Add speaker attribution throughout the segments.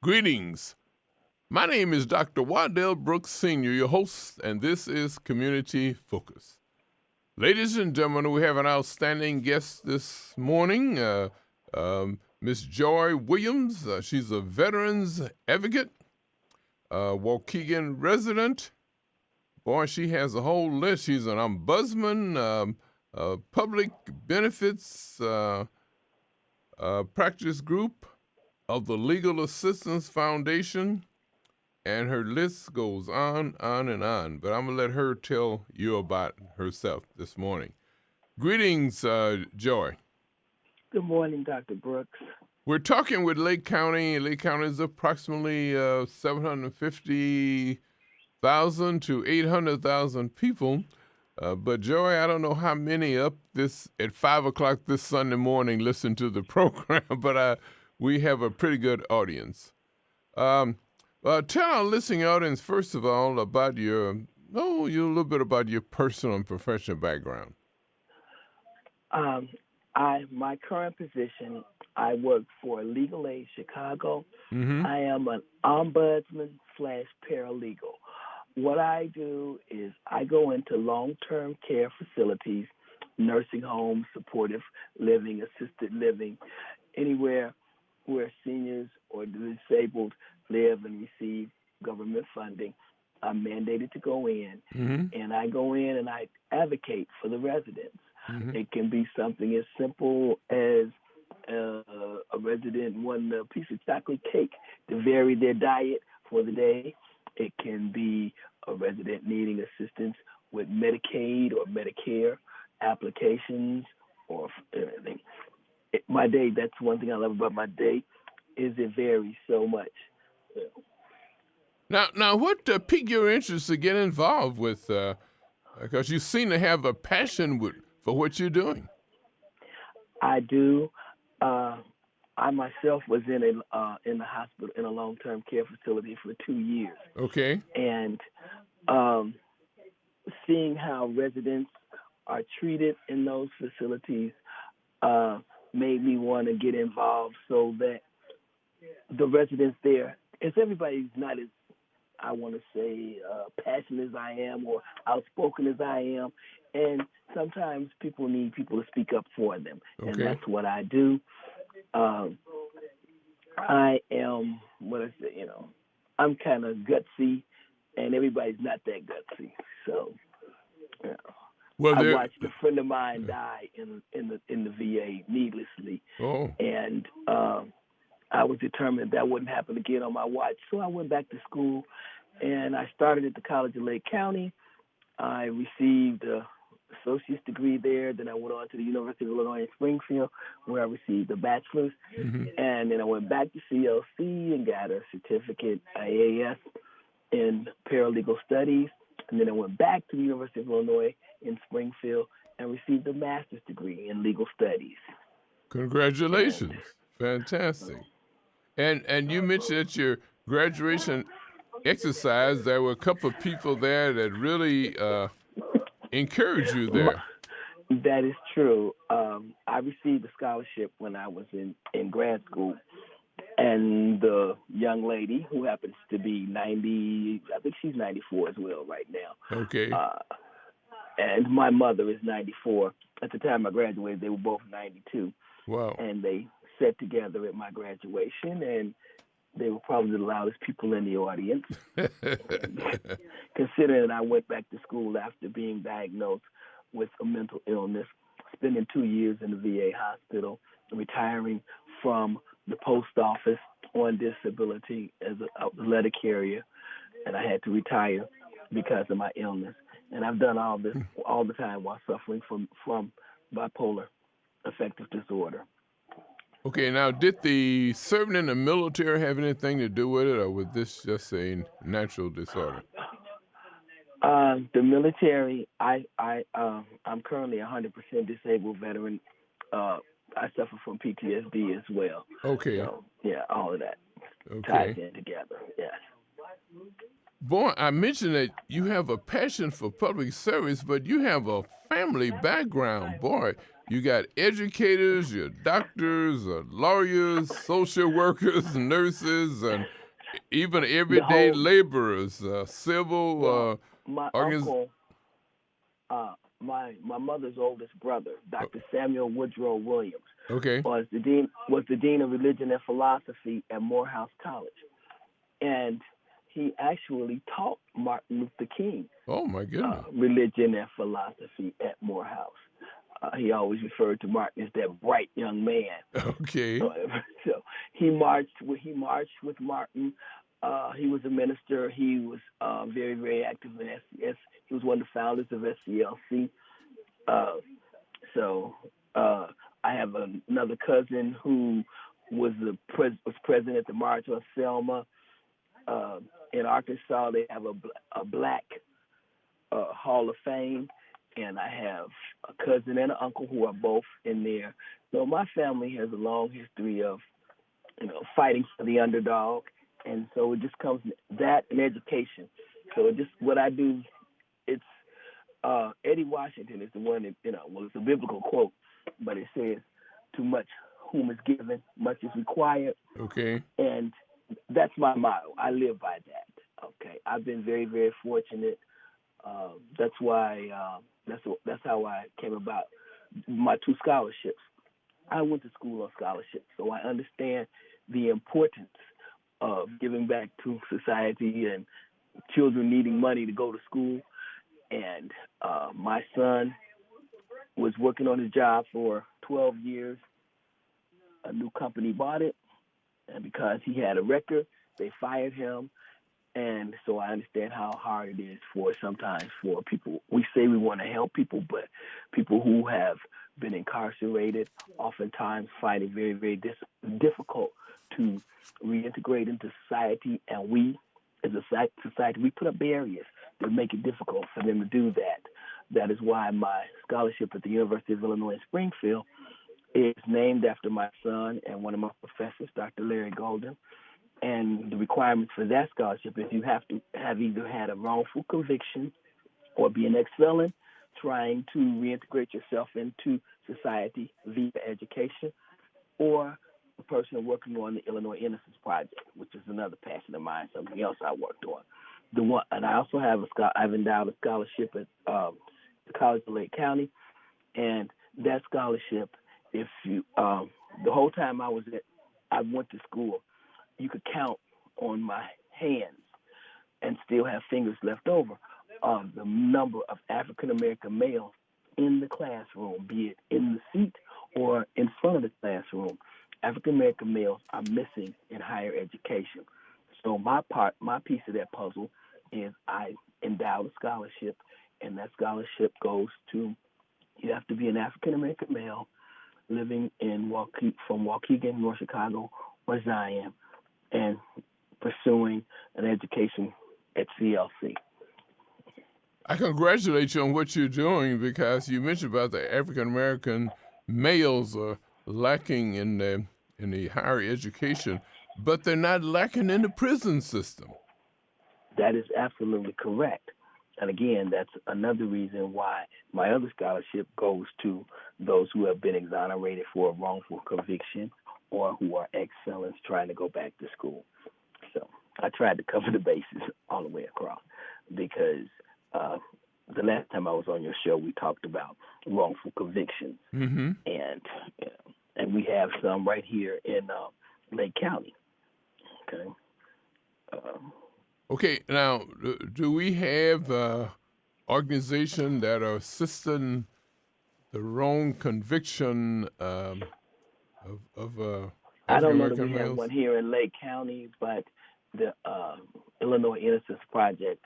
Speaker 1: Greetings. My name is Dr. Waddell Brooks Sr., your host, and this is Community Focus. Ladies and gentlemen, we have an outstanding guest this morning, Miss Joy Williams. She's a veterans advocate, Waukegan resident. Boy, she has a whole list. She's an ombudsman, public benefits practice group of the Legal Assistance Foundation, and her list goes on and on. But I'm going to let her tell you about herself this morning. Greetings, Joy.
Speaker 2: Good morning, Dr. Brooks.
Speaker 1: We're talking with Lake County. Lake County is approximately 750,000 to 800,000 people. But Joy, I don't know how many up this at 5 o'clock this Sunday morning listen to the program, but we have a pretty good audience. Tell our listening audience, first of all, about a little bit about your personal and professional background.
Speaker 2: My current position, I work for Legal Aid Chicago.
Speaker 1: Mm-hmm.
Speaker 2: I am an ombudsman / paralegal. What I do is I go into long-term care facilities, nursing homes, supportive living, assisted living, anywhere where seniors or the disabled live and receive government funding. I'm mandated to go in, and I go in and I advocate for the residents. Mm-hmm. It can be something as simple as a resident wanting a piece of chocolate cake to vary their diet for the day. It can be a resident needing assistance with Medicaid or Medicare applications or anything. My day, that's one thing I love about my day, is it varies so much.
Speaker 1: Now, what piqued your interest to get involved with? Because you seem to have a passion for what you're doing.
Speaker 2: I do. I myself was in the hospital in a long-term care facility for 2 years.
Speaker 1: Okay.
Speaker 2: And seeing how residents are treated in those facilities made me want to get involved so that the residents there, as everybody's not as, I want to say, passionate as I am or outspoken as I am, and sometimes people need people to speak up for them, and that's what I do. I am, I'm kind of gutsy, and everybody's not that gutsy, so. Well, I watched a friend of mine die in the VA needlessly, and I was determined that wouldn't happen again on my watch. So I went back to school, and I started at the College of Lake County. I received an associate's degree there. Then I went on to the University of Illinois in Springfield, where I received a bachelor's. Mm-hmm. And then I went back to CLC and got a certificate, IAS, in paralegal studies. And then I went back to the University of Illinois in Springfield and received a master's degree in legal studies.
Speaker 1: Congratulations. Fantastic. And you mentioned at your graduation exercise, there were a couple of people there that really encouraged you there.
Speaker 2: That is true. I received a scholarship when I was in grad school. And the young lady, who happens to be 90, I think she's 94 as well right now.
Speaker 1: Okay.
Speaker 2: And my mother is 94. At the time I graduated, they were both 92.
Speaker 1: Wow.
Speaker 2: And they sat together at my graduation, and they were probably the loudest people in the audience. Considering I went back to school after being diagnosed with a mental illness, spending 2 years in the VA hospital, retiring from the post office on disability as a letter carrier, and I had to retire because of my illness. And I've done all this all the time while suffering from bipolar affective disorder.
Speaker 1: Okay, now did the serving in the military have anything to do with it, or was this just a natural disorder?
Speaker 2: The military, I'm currently a 100% disabled veteran. I suffer from PTSD as well.
Speaker 1: Okay.
Speaker 2: So, yeah, all of that ties in together, yes.
Speaker 1: Boy, I mentioned that you have a passion for public service, but you have a family background. Boy, You got educators, your doctors, lawyers, social workers, nurses, and even
Speaker 2: The
Speaker 1: everyday
Speaker 2: whole,
Speaker 1: laborers, civil
Speaker 2: well, my
Speaker 1: organiz.
Speaker 2: uncle, my mother's oldest brother, Dr. Samuel Woodrow Williams,
Speaker 1: Okay.
Speaker 2: was the dean of religion and philosophy at Morehouse College, and he actually taught Martin Luther King
Speaker 1: Oh my goodness.
Speaker 2: religion and philosophy at Morehouse. He always referred to Martin as that bright young man.
Speaker 1: Okay.
Speaker 2: So he marched with Martin. He was a minister. He was very very active in SCS. He was one of the founders of SCLC. Uh, so I have another cousin who was president at the March on Selma. Uh, in Arkansas, they have a black Hall of Fame, and I have a cousin and an uncle who are both in there. So my family has a long history of fighting for the underdog, and so it just comes that and education. So it just what I do. It's Eddie Washington is the one that well, it's a biblical quote, but it says, "Too much whom is given, much is required,"
Speaker 1: Okay.
Speaker 2: and that's my motto. I live by that. Okay, I've been very very fortunate. That's why that's how I came about my two scholarships. I went to school on scholarship, so I understand the importance of giving back to society and children needing money to go to school. And my son was working on his job for 12 years. A new company bought it, and because he had a record, they fired him. And so I understand how hard it is for sometimes for people. We say we want to help people, but people who have been incarcerated oftentimes find it very, very difficult to reintegrate into society. And we, as a society, we put up barriers that make it difficult for them to do that. That is why my scholarship at the University of Illinois in Springfield is named after my son and one of my professors, Dr. Larry Golden. And the requirements for that scholarship is you have to have either had a wrongful conviction or be an ex-felon trying to reintegrate yourself into society via education, or a person working on the Illinois Innocence Project, which is another passion of mine, something else I worked on. And I also have I've endowed a scholarship at the College of Lake County, and that scholarship, if you the whole time I went to school, you could count on my hands and still have fingers left over of the number of African American males in the classroom, be it in the seat or in front of the classroom. African American males are missing in higher education. So my piece of that puzzle is I endowed a scholarship, and that scholarship goes to, you have to be an African American male living in from Waukegan, North Chicago, or Zion, and pursuing an education at CLC.
Speaker 1: I congratulate you on what you're doing, because you mentioned about the African American males are lacking in the higher education, but they're not lacking in the prison system.
Speaker 2: That is absolutely correct. And again, that's another reason why my other scholarship goes to those who have been exonerated for a wrongful conviction or who are ex-felons trying to go back to school. So I tried to cover the bases all the way across, because the last time I was on your show, we talked about wrongful convictions,
Speaker 1: Mm-hmm.
Speaker 2: and we have some right here in Lake County. Okay.
Speaker 1: Okay, now, do we have organization that are assisting the wrong conviction of
Speaker 2: I
Speaker 1: African
Speaker 2: don't know that
Speaker 1: American
Speaker 2: we have
Speaker 1: males?
Speaker 2: one here in Lake County, but the Illinois Innocence Project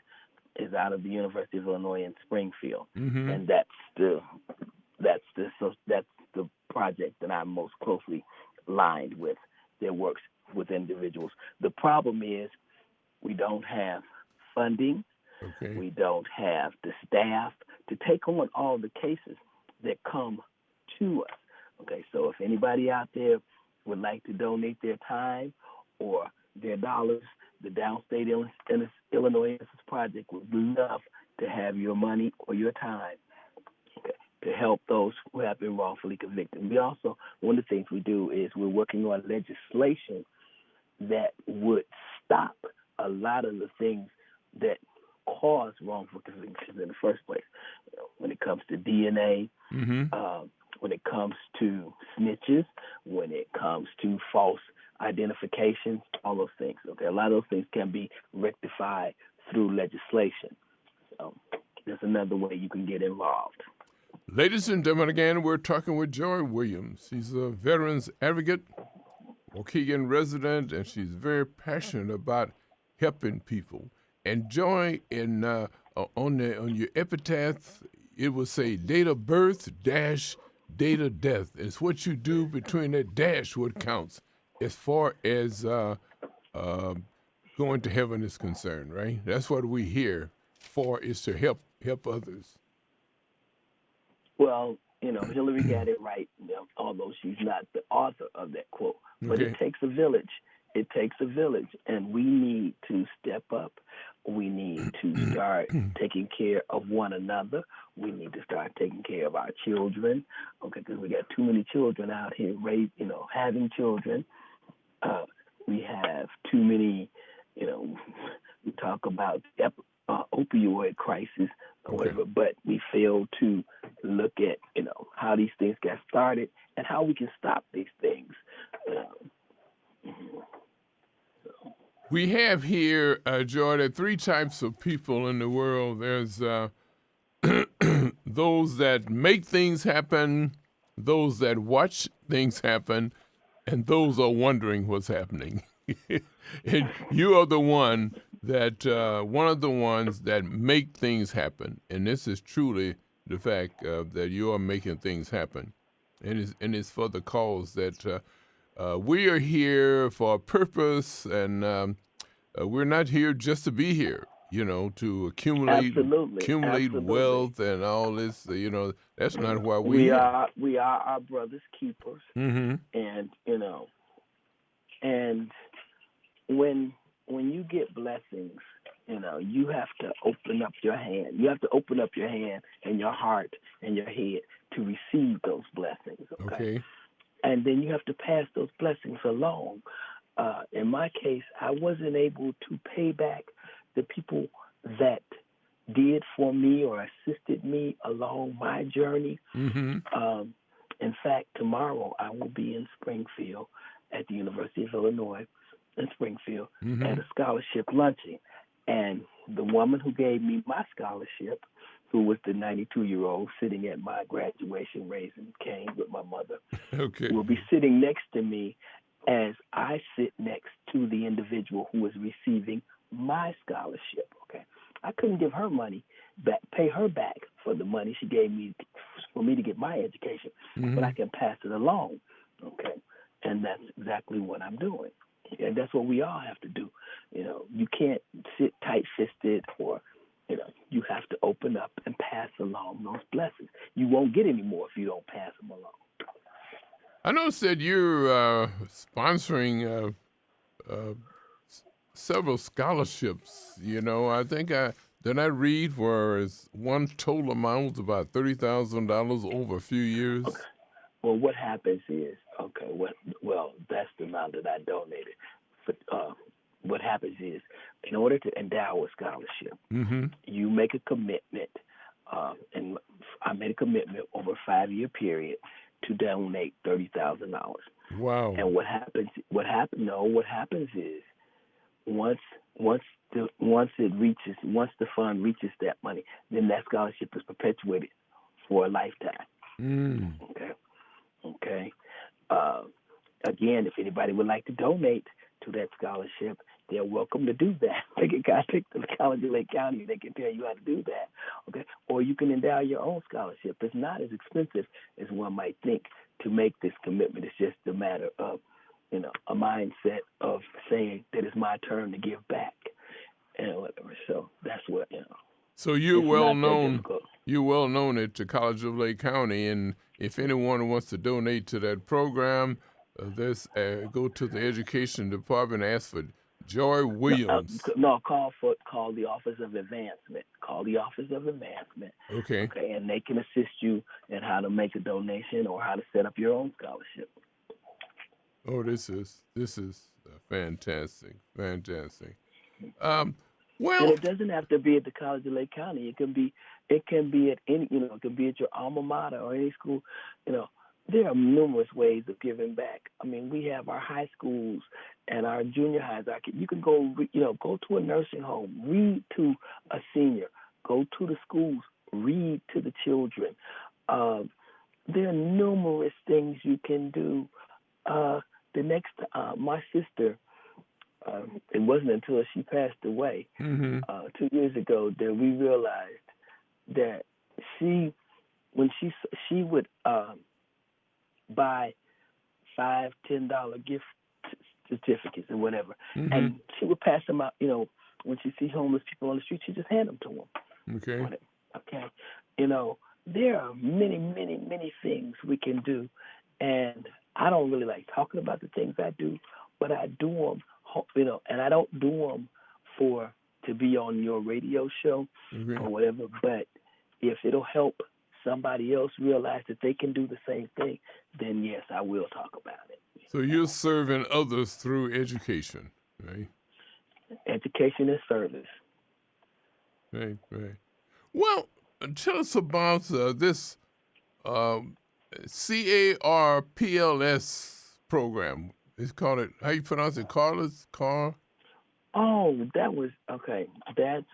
Speaker 2: is out of the University of Illinois in Springfield,
Speaker 1: Mm-hmm.
Speaker 2: and that's the project that I'm most closely lined with. That works with individuals. The problem is we don't have funding.
Speaker 1: Okay.
Speaker 2: We don't have the staff to take on all the cases that come to us. Okay, so if anybody out there would like to donate their time or their dollars, the Downstate Illinois Innocence Project would love to have your money or your time. Okay, to help those who have been wrongfully convicted. We also, one of the things we do is we're working on legislation that would stop a lot of the things that cause wrongful convictions in the first place. When it comes to DNA, when it comes to snitches, when it comes to false identifications, all those things. Okay, a lot of those things can be rectified through legislation. So there's another way you can get involved.
Speaker 1: Ladies and gentlemen, again, we're talking with Joy Williams. She's a veterans advocate, Waukegan resident, and she's very passionate about helping people. And Joy, on your epitaph, it will say date of birth dash date of death. It's what you do between that dash what counts as far as going to heaven is concerned, right? That's what we here for, is to help others.
Speaker 2: Well, Hillary got it right, although she's not the author of that quote. But
Speaker 1: Okay.
Speaker 2: it takes a village. It takes a village, and we need to step up. We need to start taking care of one another. We need to start taking care of our children, okay, because we got too many children out here, having children. We have too many, we talk about opioid crisis or whatever, but we fail to look at, how these things got started and how we can stop these things.
Speaker 1: We have here, Joy, there are three types of people in the world. There's those that make things happen, those that watch things happen, and those are wondering what's happening. And you are the one that one of the ones that make things happen, and this is truly the fact that you are making things happen, and it's for the cause that we are here for a purpose, and we're not here just to be here. To accumulate
Speaker 2: Absolutely.
Speaker 1: wealth and all this. That's not why we
Speaker 2: are. We are our brother's keepers,
Speaker 1: Mm-hmm.
Speaker 2: and and when you get blessings, you have to open up your hand. You have to open up your hand and your heart and your head to receive those blessings.
Speaker 1: Okay.
Speaker 2: And then you have to pass those blessings along. In my case, I wasn't able to pay back the people that did for me or assisted me along my journey.
Speaker 1: Mm-hmm.
Speaker 2: In fact, tomorrow I will be in Springfield at the University of Illinois in Springfield at a scholarship luncheon. And the woman who gave me my scholarship, who was the 92-year-old sitting at my graduation raising cane with my mother,
Speaker 1: Okay.
Speaker 2: will be sitting next to me as I sit next to the individual who is receiving my scholarship. Okay, I couldn't give her money back, pay her back for the money she gave me for me to get my education, but I can pass it along. Okay, and that's exactly what I'm doing. And that's what we all have to do. You can't sit tight-fisted, or you have to open up and pass along those blessings. You won't get any more if you don't pass them along.
Speaker 1: I noticed that you're sponsoring several scholarships. I think did I read where one total amount was about $30,000 over a few years.
Speaker 2: Okay. Well, what happens is, that's the amount that I donated. But what happens is, in order to endow a scholarship, you make a commitment, and I made a commitment over a 5-year period to donate $30,000.
Speaker 1: Wow.
Speaker 2: And what happens is, once the fund reaches that money, then that scholarship is perpetuated for a lifetime. Okay. Again, if anybody would like to donate to that scholarship, they're welcome to do that. They can contact the College of Lake County. They can tell you how to do that. Okay. Or you can endow your own scholarship. It's not as expensive as one might think to make this commitment. It's just a matter of, a mindset of saying that it's my turn to give back and whatever. So that's what,
Speaker 1: So you're well known.
Speaker 2: Difficult.
Speaker 1: You're well known at the College of Lake County, and if anyone wants to donate to that program, go to the Education Department, ask for Joy Williams.
Speaker 2: No, call the Office of Advancement. Call the Office of Advancement.
Speaker 1: Okay.
Speaker 2: Okay, and they can assist you in how to make a donation or how to set up your own scholarship.
Speaker 1: Oh, this is fantastic, fantastic. Well,
Speaker 2: And it doesn't have to be at the College of Lake County. It can be at any, it can be at your alma mater or any school. There are numerous ways of giving back. I mean, we have our high schools and our junior highs. You can go, go to a nursing home, read to a senior, go to the schools, read to the children. There are numerous things you can do. My sister, it wasn't until she passed away 2 years ago that we realized that when she would buy $5, $10 gift certificates and whatever, and she would pass them out. When she sees homeless people on the street, she just hand them to them.
Speaker 1: Okay.
Speaker 2: Okay. There are many, many, many things we can do, and I don't really like talking about the things I do, but I do them, and I don't do them to be on your radio show or whatever, but if it'll help somebody else realize that they can do the same thing, then yes, I will talk about it.
Speaker 1: So you're serving others through education, right?
Speaker 2: Education is service.
Speaker 1: Right. Well, tell us about this CARPLS program. It's called how you pronounce it? CAR?
Speaker 2: Oh, that was okay. That's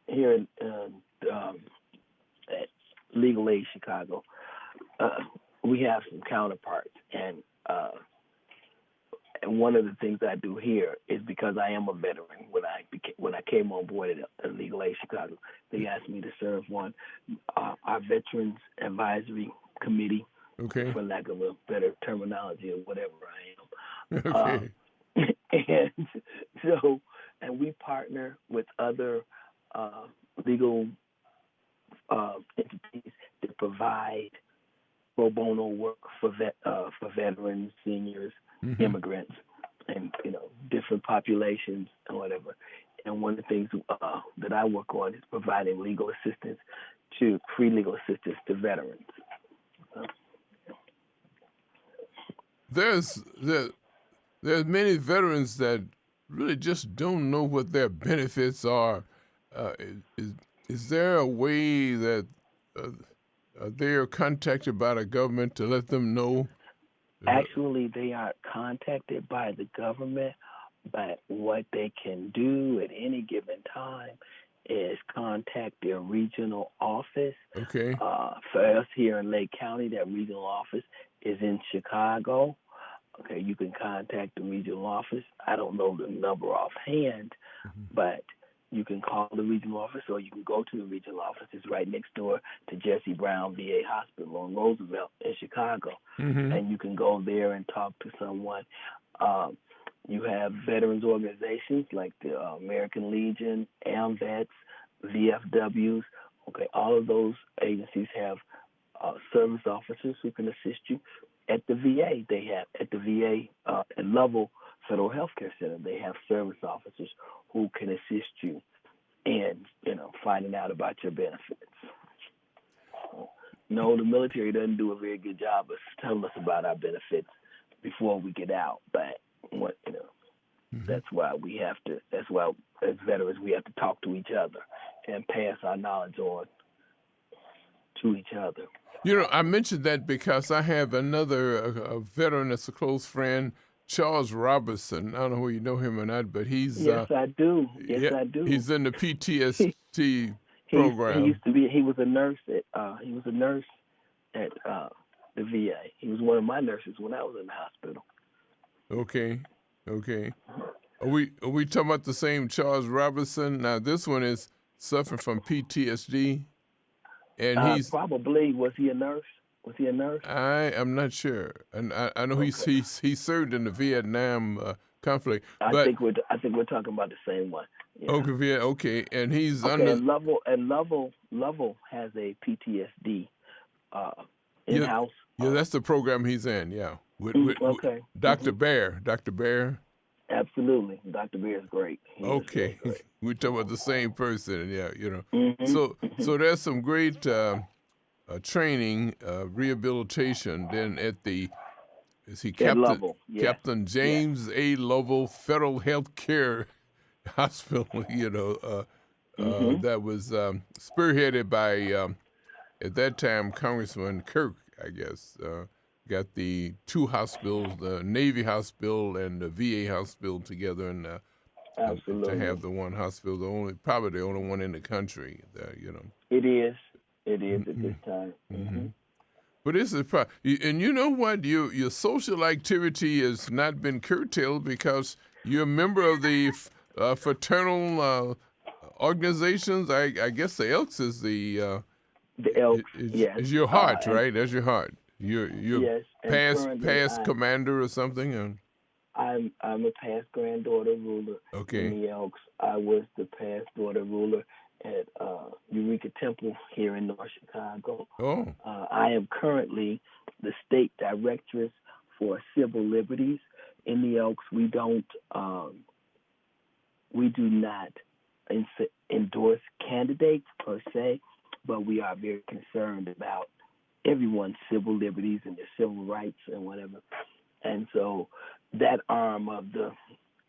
Speaker 2: here at Legal Aid Chicago. We have some counterparts, and one of the things I do here is because I am a veteran. When I came on board at Legal Aid Chicago, they asked me to serve on our Veterans Advisory Committee, for lack of a better terminology or whatever I am.
Speaker 1: Okay.
Speaker 2: And we partner with other legal entities that provide pro bono work for veterans, seniors, immigrants, and different populations and whatever. And one of the things that I work on is providing free legal assistance to veterans.
Speaker 1: There's many veterans that really just don't know what their benefits are. Is there a way that they are contacted by the government to let them know?
Speaker 2: Actually, they are contacted by the government, but what they can do at any given time is contact their regional office.
Speaker 1: Okay.
Speaker 2: For us here in Lake County, that regional office is in Chicago. Okay, you can contact the regional office. I don't know the number offhand, but you can call the regional office or you can go to the regional office. It's right next door to Jesse Brown VA Hospital on Roosevelt in Chicago. And you can go there and talk to someone. You have veterans organizations like the American Legion, AMVETS, VFWs. Okay, all of those agencies have service officers who can assist you. At the VA, at Lovell Federal Healthcare Center, they have service officers who can assist you in, finding out about your benefits. No, the military doesn't do a very good job of telling us about our benefits before we get out. But that's why as veterans we have to talk to each other and pass our knowledge on to each other.
Speaker 1: I mentioned that because I have another a veteran that's a close friend, Charles Robertson. I don't know whether you know him or not, but he's
Speaker 2: I do. I do.
Speaker 1: He's in the PTSD program.
Speaker 2: He was a nurse at the VA. He was one of my nurses when I was in the hospital.
Speaker 1: Okay. Are we talking about the same Charles Robertson? Now this one is suffering from PTSD. And he's
Speaker 2: probably was he a nurse?
Speaker 1: I am not sure, and I know he served in the Vietnam conflict.
Speaker 2: I think we're talking about the same one. Yeah.
Speaker 1: Okay, and he's
Speaker 2: under Lovell has a PTSD in-house.
Speaker 1: Yeah, that's the program he's in. Yeah, with Dr. Bear. Dr. Bear.
Speaker 2: Absolutely. Dr. Beer is great. He is really
Speaker 1: Okay,
Speaker 2: great.
Speaker 1: we're talking about the same person. Yeah,
Speaker 2: Hmm.
Speaker 1: So there's some great training, rehabilitation. Then at the is he
Speaker 2: At
Speaker 1: Captain
Speaker 2: Lovell, yes,
Speaker 1: Captain
Speaker 2: yes.
Speaker 1: James A. Lovell Federal Health Care Hospital.
Speaker 2: Hmm.
Speaker 1: That was spearheaded by at that time Congressman Kirk, I guess. Got the two hospitals, the Navy Hospital and the VA Hospital together, and to
Speaker 2: Absolutely.
Speaker 1: have the one hospital, probably the only one in the country.
Speaker 2: It is. It is at
Speaker 1: Mm-hmm.
Speaker 2: this time.
Speaker 1: Mm-hmm.
Speaker 2: Hmm.
Speaker 1: But this is and you know what? Your social activity has not been curtailed because you're a member of the fraternal organizations. I guess the Elks is the
Speaker 2: The Elks, yes.
Speaker 1: is your heart,
Speaker 2: And
Speaker 1: right? That's your heart. You're
Speaker 2: yes, and currently
Speaker 1: past commander or something.
Speaker 2: I'm a past granddaughter ruler in
Speaker 1: Okay.
Speaker 2: the Elks. I was the past daughter ruler at Eureka Temple here in North Chicago.
Speaker 1: Oh.
Speaker 2: I am currently the state directress for civil liberties in the Elks. We do not endorse candidates per se, but we are very concerned about everyone's civil liberties and their civil rights and whatever. And so that arm of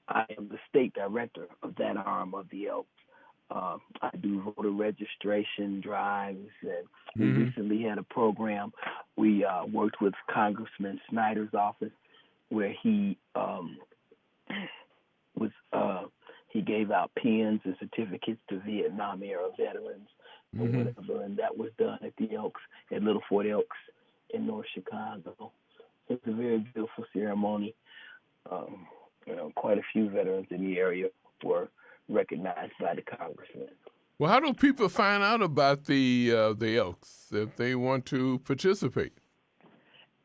Speaker 2: I am the state director of that arm of the Elks. I do voter registration drives, and we
Speaker 1: Mm-hmm.
Speaker 2: recently had a program. We worked with Congressman Snyder's office, where was he gave out pins and certificates to Vietnam era veterans or
Speaker 1: Mm-hmm.
Speaker 2: whatever, and that was done at the Elks at Little Fort Elks in North Chicago. It's a very beautiful ceremony. Um, quite a few veterans in the area were recognized by the congressman.
Speaker 1: Well, how do people find out about the Elks if they want to participate?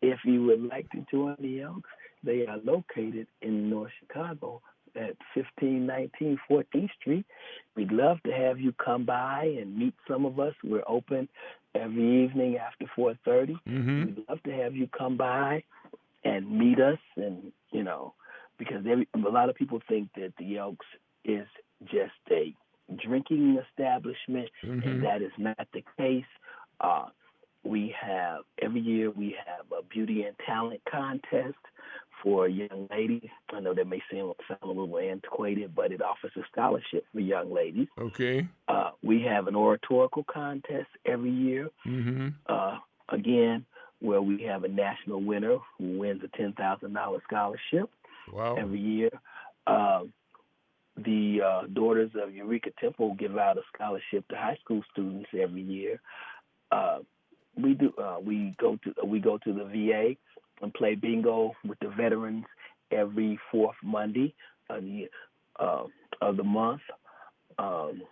Speaker 2: If you would like to join the Elks, they are located in North Chicago at 1519 14th Street. We'd love to have you come by and meet some of us. We're open every evening after 4:30.
Speaker 1: Mm-hmm.
Speaker 2: We'd love to have you come by and meet us, and because a lot of people think that the Elks is just a drinking establishment, and
Speaker 1: Mm-hmm.
Speaker 2: that is not the case. Uh, we have every year we have a beauty and talent contest for young ladies. I know that may sound a little antiquated, but it offers a scholarship for young ladies.
Speaker 1: Okay.
Speaker 2: We have an oratorical contest every year.
Speaker 1: Mm-hmm.
Speaker 2: Again, where we have a national winner who wins a $10,000 scholarship
Speaker 1: Wow.
Speaker 2: every year. The Daughters of Eureka Temple give out a scholarship to high school students every year. Uh, we do. We go to the VA and play bingo with the veterans every fourth Monday of the month. Um,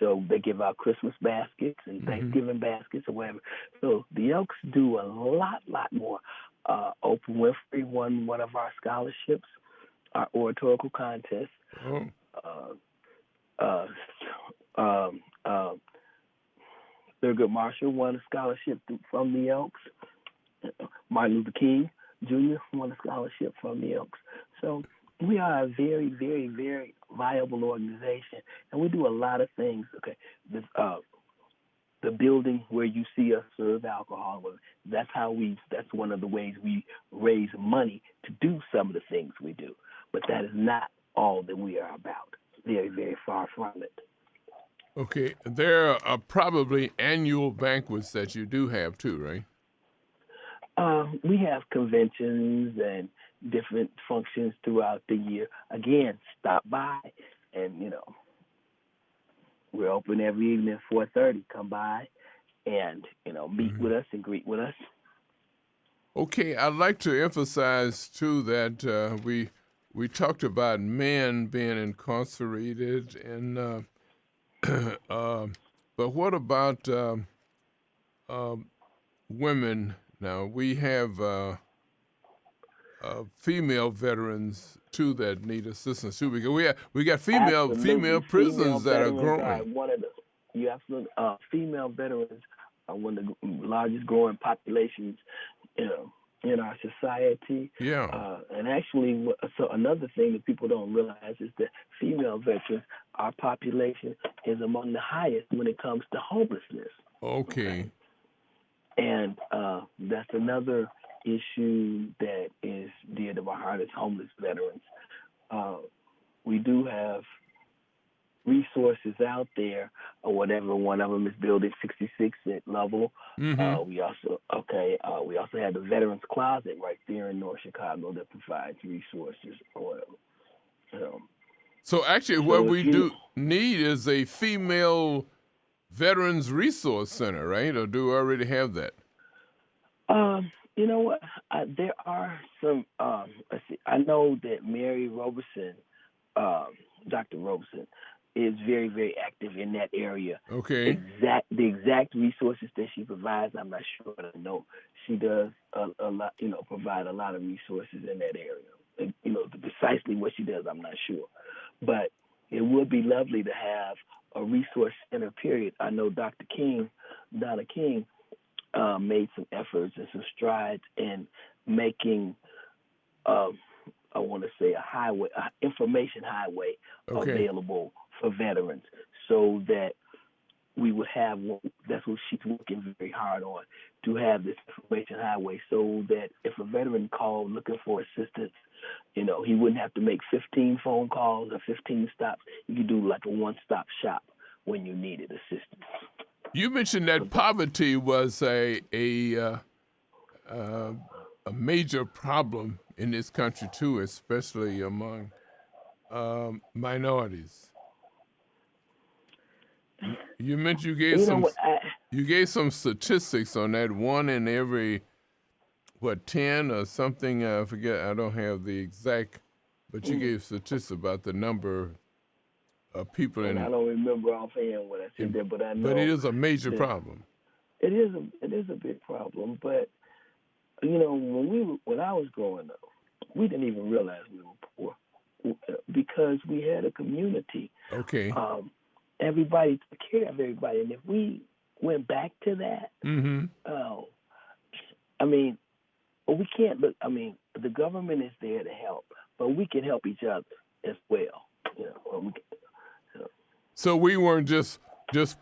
Speaker 2: so they give out Christmas baskets and
Speaker 1: Mm-hmm.
Speaker 2: Thanksgiving baskets or whatever. So the Elks do a lot more. Oprah Winfrey won one of our scholarships, our oratorical contest.
Speaker 1: Oh.
Speaker 2: Uh, uh, um, uh, Thurgood Marshall won a scholarship from the Elks. Martin Luther King Jr. won a scholarship from the Elks. So we are a very, very, very viable organization, and we do a lot of things. Okay, the building where you see us serve alcohol, that's one of the ways we raise money to do some of the things we do. But that is not all that we are about. Very, very far from it.
Speaker 1: Okay. There are probably annual banquets that you do have too, right?
Speaker 2: We have conventions and different functions throughout the year. Again, stop by, and we're open every evening at 4:30. Come by, and meet
Speaker 1: Mm-hmm.
Speaker 2: with us and greet with us.
Speaker 1: Okay. I'd like to emphasize too that we talked about men being incarcerated, and but what about um women? Now we have female veterans too that need assistance too. Because we got female
Speaker 2: Absolutely, female
Speaker 1: prisons that are
Speaker 2: veterans are
Speaker 1: growing.
Speaker 2: one of the. You absolutely. Female veterans are one of the largest growing populations. in our society.
Speaker 1: Yeah.
Speaker 2: And actually, so another thing that people don't realize is that female veterans, our population is among the highest when it comes to homelessness.
Speaker 1: Okay.
Speaker 2: And that's another issue that is dear to my heart as homeless veterans. We do have resources out there or whatever. One of them is Building 66 at Lovell.
Speaker 1: Mm-hmm.
Speaker 2: We also have the Veterans Closet right there in North Chicago that provides resources or whatever.
Speaker 1: So actually, what we do need is a female Veterans Resource Center, right? Or do we already have that?
Speaker 2: You know what? There are some. Let's see. I know that Mary Roberson, Dr. Roberson, is very, very active in that area.
Speaker 1: Okay.
Speaker 2: The exact resources that she provides, I'm not sure, but I know she does a lot. Provide a lot of resources in that area. Precisely what she does, I'm not sure, but it would be lovely to have a resource center. Period. I know Donna King, made some efforts and some strides in making, I want to say, an information highway available for veterans, so that we would have. That's what she's working very hard on, to have this information highway, so that if a veteran called looking for assistance, he wouldn't have to make 15 phone calls or 15 stops. You could do like a one-stop shop when you needed assistance.
Speaker 1: You mentioned that poverty was a major problem in this country too, especially among minorities. You mentioned you gave some statistics on that. One in every 10 or something. I forget. I don't have the exact, but you gave statistics about the number of people
Speaker 2: and I don't remember offhand what I said there, but I know.
Speaker 1: But it is a major problem.
Speaker 2: It is a big problem. But when I was growing up, we didn't even realize we were poor because we had a community.
Speaker 1: Okay.
Speaker 2: Everybody took care of everybody, and if we went back to that, we can't look. The government is there to help, but we can help each other as well.
Speaker 1: So we weren't just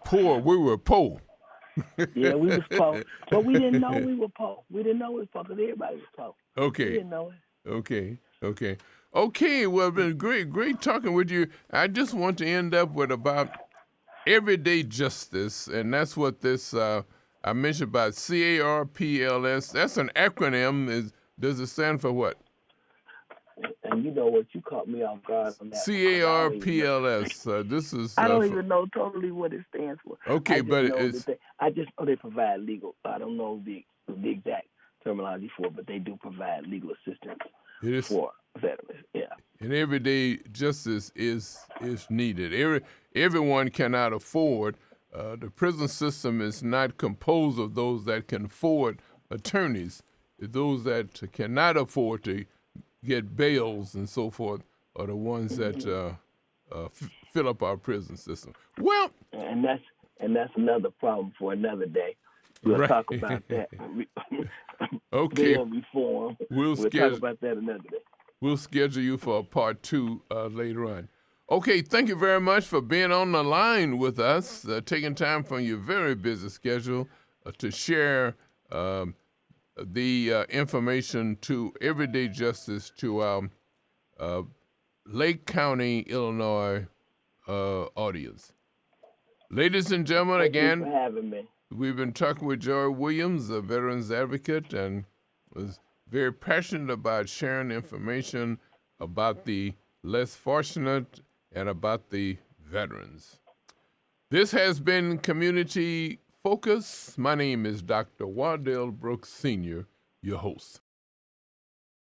Speaker 1: poor; we were poor.
Speaker 2: Yeah, we was poor, but we didn't know we were poor. We didn't know we was poor because everybody was poor.
Speaker 1: Okay.
Speaker 2: We didn't know it.
Speaker 1: Okay. Well, it's been great talking with you. I just want to end up with about everyday justice, and that's what this I mentioned about CARPLS. That's an acronym. Does it stand for what?
Speaker 2: And you know what? You caught me off guard on that.
Speaker 1: CARPLS. This is.
Speaker 2: I don't even know totally what it stands for.
Speaker 1: Okay,
Speaker 2: I just know they provide legal. I don't know the exact terminology for it, but they do provide legal assistance for veterans. Yeah.
Speaker 1: And everyday justice is needed. Everyone cannot afford. The prison system is not composed of those that can afford attorneys. Those that cannot afford to get bails and so forth are the ones that fill up our prison system. Well,
Speaker 2: and that's another problem for another day. We'll talk about that.
Speaker 1: Okay.
Speaker 2: Bail reform.
Speaker 1: We'll
Speaker 2: talk about that another day.
Speaker 1: We'll schedule you for part 2 later on. Okay, thank you very much for being on the line with us, taking time from your very busy schedule to share the information to everyday justice to our Lake County, Illinois audience. Ladies and gentlemen, again,
Speaker 2: thank you for having me.
Speaker 1: We've been talking with Joy Williams, a veterans advocate, and was very passionate about sharing information about the less fortunate and about the veterans. This has been Community Focus. My name is Dr. Wardell Brooks Sr., your host.